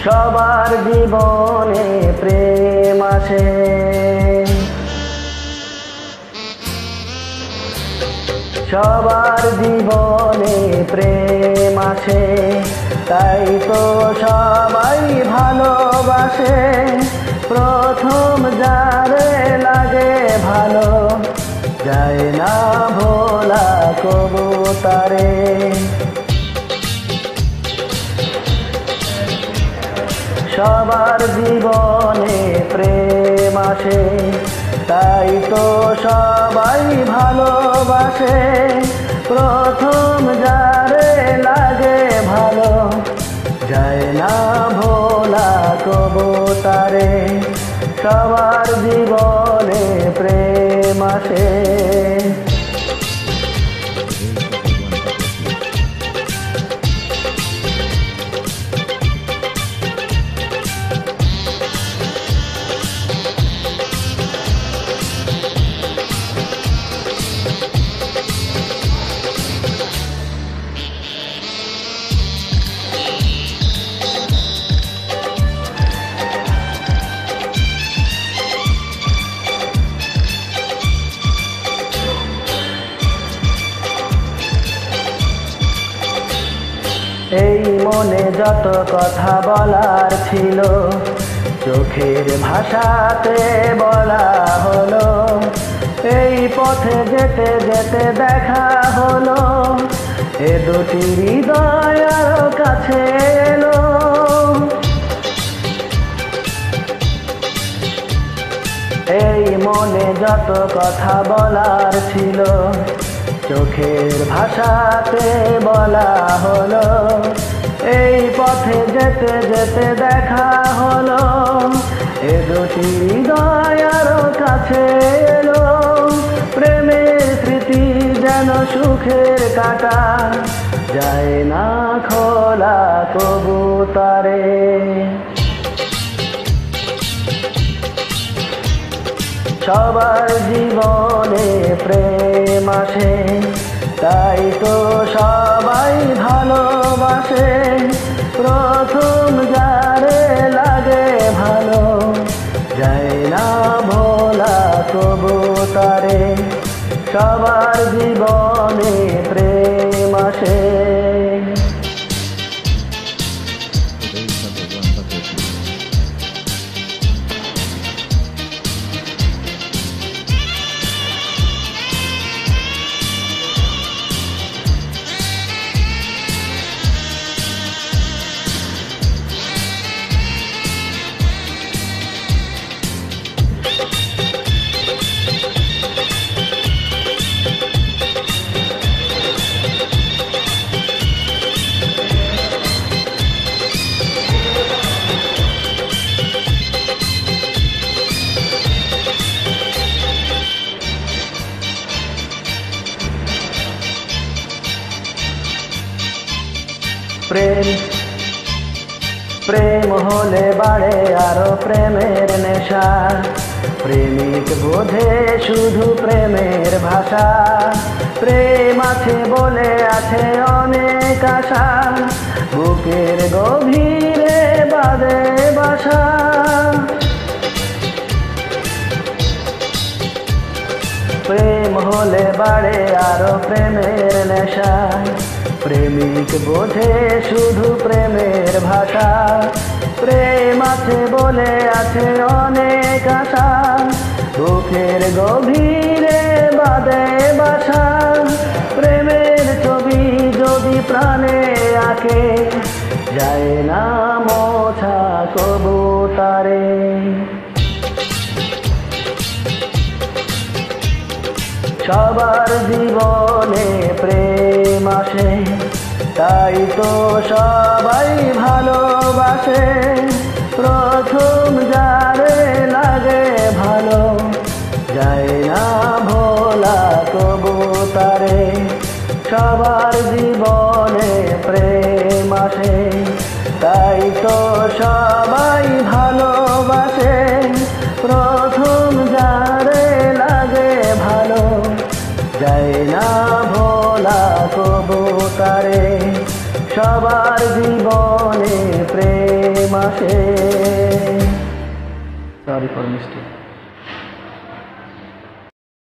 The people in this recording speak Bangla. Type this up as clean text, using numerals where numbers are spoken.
সবার জীবনে প্রেম আসে। সবার জীবনে প্রেম আসে, তাই তো সবাই ভালোবাসে। প্রথম যারে লাগে ভালো, যায় না ভোলা কবু তারে। সবার জীবনে প্রেম আসে, তাই তো সবাই ভালোবাসে। প্রথম যারে লাগে ভালো, যায় না ভোলা কবু তারে। সবার জীবনে প্রেম আসে। এই মনে যত কথা বলার ছিল, চোখের ভাষাতে বলা হলো। এই পথে যেতে যেতে দেখা হলো, এ দুটি হৃদয় আরো কাছে এলো। এই মনে যত কথা বলার ছিল, চোখের ভাষাতে বলা হলো। এই পথে যেতে যেতে দেখা হলো, এ দুটি হৃদয় আরো কাছে এলো। প্রেমের স্মৃতি যেন সুখের কাঁটা, যায় না খোলা তবু তারে। সবার জীবনে প্রেম আসে, তাই তো সবাই ভালোবাসে। প্রথম যারে লাগে ভালো, যায় না ভোলা তবু তারে। সবার জীবনে প্রেম আসে। প্রেম প্রেম হলে বাড়ে আরো প্রেমের নেশা। প্রেমিক বোঝে শুধু প্রেমের ভাষা। প্রেম আছে বলে আছে অনেক আশা, বুকের গভীরে বাঁধে বাসা। প্রেম হলে বাড়ে আরো প্রেমের নেশা। প্রেমিক বোঝে শুধু প্রেমের ভাষা। প্রেম আছে বলে আছে অনেক আশা, বুকের গভীরে বাঁধে বাসা। প্রেমের ছবি যদি প্রাণে আঁকে, যায় না মোছা কবু তারে। সবার জীবনে প্রেম আসে, তাই তো সবাই ভালোবাসে। প্রথম যারে লাগে ভালো, যায় না ভোলা তবু তারে। সবার জীবনে প্রেম আসে, তাই তো সবাই ভালোবাসে। প্রথম যারে লাগে ভালো, যায় না ভোলা তবু তারে। সবার জীবনে প্রেম প্রেম আসে। Sorry for mistake.